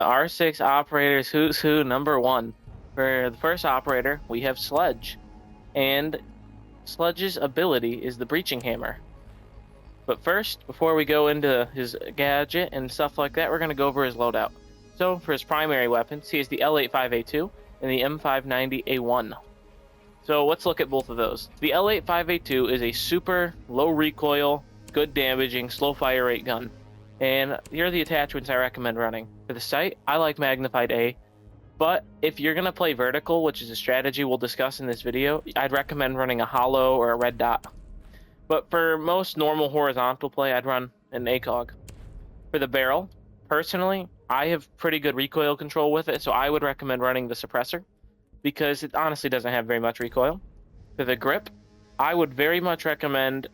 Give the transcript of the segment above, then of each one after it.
R6 operators, who's who, number one. For the first operator, we have Sledge. And Sledge's ability is the Breaching Hammer. But first, before we go into his gadget and stuff like that, we're going to go over his loadout. So, for his primary weapons, he has the L85A2 and the M590A1. So, let's look at both of those. The L85A2 is a super low recoil, good damaging, slow fire rate gun. And here are the attachments I recommend running. For the sight, I like Magnified A. But if you're going to play vertical, which is a strategy we'll discuss in this video, I'd recommend running a hollow or a red dot. But for most normal horizontal play, I'd run an ACOG. For the barrel, personally, I have pretty good recoil control with it, so I would recommend running the suppressor, because it honestly doesn't have very much recoil. For the grip, I would very much recommend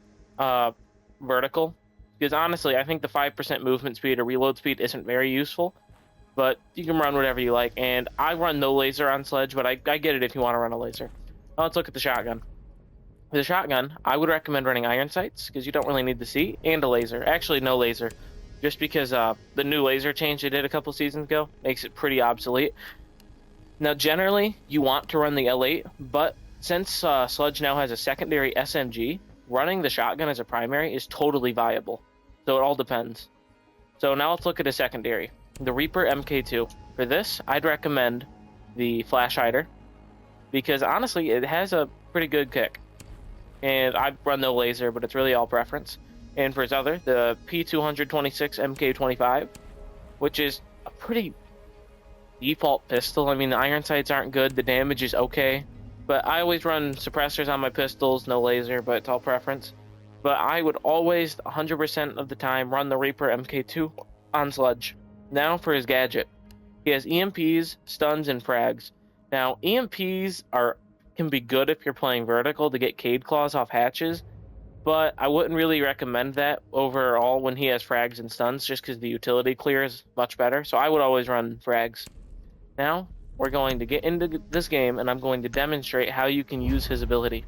vertical, because honestly, I think the 5% movement speed or reload speed isn't very useful, but you can run whatever you like, and I run no laser on Sledge, but I get it if you want to run a laser. Now let's look at the shotgun. For the shotgun, I would recommend running iron sights, because you don't really need the C, and a laser. Actually, no laser, just because the new laser change they did a couple seasons ago makes it pretty obsolete. Now, generally, you want to run the L8, but since Sledge now has a secondary SMG, running the shotgun as a primary is totally viable. So it all depends. So now let's look at a secondary. The Reaper MK2. For this, I'd recommend the Flash Hider, because honestly, it has a pretty good kick. And I run no laser, but it's really all preference. And for his other, the P226 MK25, which is a pretty default pistol. I mean, the iron sights aren't good, the damage is okay, but I always run suppressors on my pistols, no laser, but it's all preference. But I would always, 100% of the time, run the Reaper MK2 on Sledge. Now for his gadget. He has EMPs, stuns, and frags. Now, EMPs can be good if you're playing vertical to get Cade Claws off hatches, but I wouldn't really recommend that overall when he has frags and stuns, just because the utility clear is much better, so I would always run frags. Now, we're going to get into this game, and I'm going to demonstrate how you can use his ability.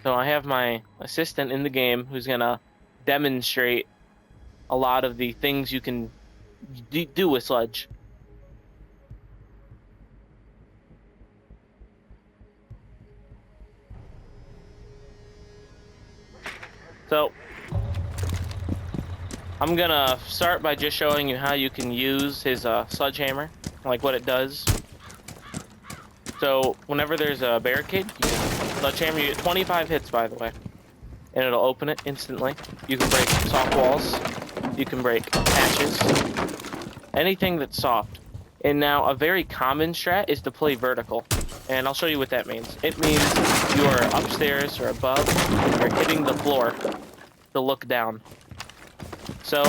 So I have my assistant in the game who's going to demonstrate a lot of the things you can do with Sledge. So, I'm gonna start by just showing you how you can use his sledgehammer, like what it does. So, whenever there's a barricade, you can sledgehammer, you get 25 hits, by the way, and it'll open it instantly. You can break soft walls, you can break hatches, anything that's soft. And now, a very common strat is to play vertical, and I'll show you what that means. It means you are upstairs or above, and you're hitting the floor to look down. So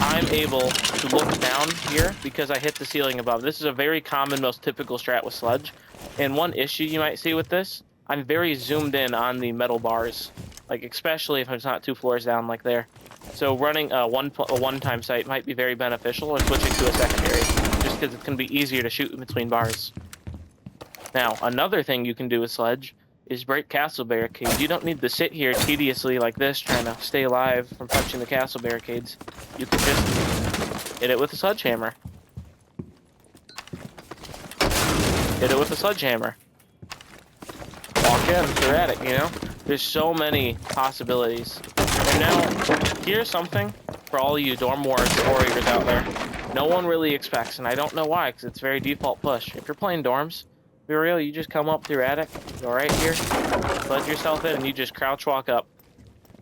I'm able to look down here because I hit the ceiling above. This is a very common, most typical strat with Sledge. And one issue you might see with this, I'm very zoomed in on the metal bars, like especially if it's not 2 floors down like there. So running a one-time sight might be very beneficial, or switching to a secondary, just because it's going to be easier to shoot in between bars. Now, another thing you can do with Sledge is break castle barricades. You don't need to sit here tediously like this trying to stay alive from punching the castle barricades. You can just hit it with a sledgehammer. Hit it with a sledgehammer. Walk in, you're at it, you know? There's so many possibilities. And now, here's something for all you Dorm Wars warriors out there. No one really expects, and I don't know why, because it's very default push. If you're playing dorms, be real, you just come up through attic, go right here, let yourself in, and you just crouch walk up.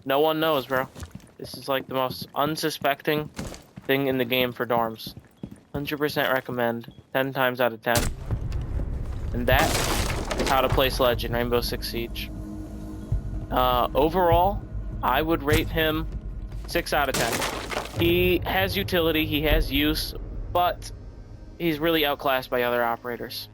No one knows, bro. This is like the most unsuspecting thing in the game for dorms. 100% recommend, 10 times out of 10. And that is how to play Sledge in Rainbow Six Siege. Overall, I would rate him 6 out of 10. He has utility, he has use, but he's really outclassed by other operators.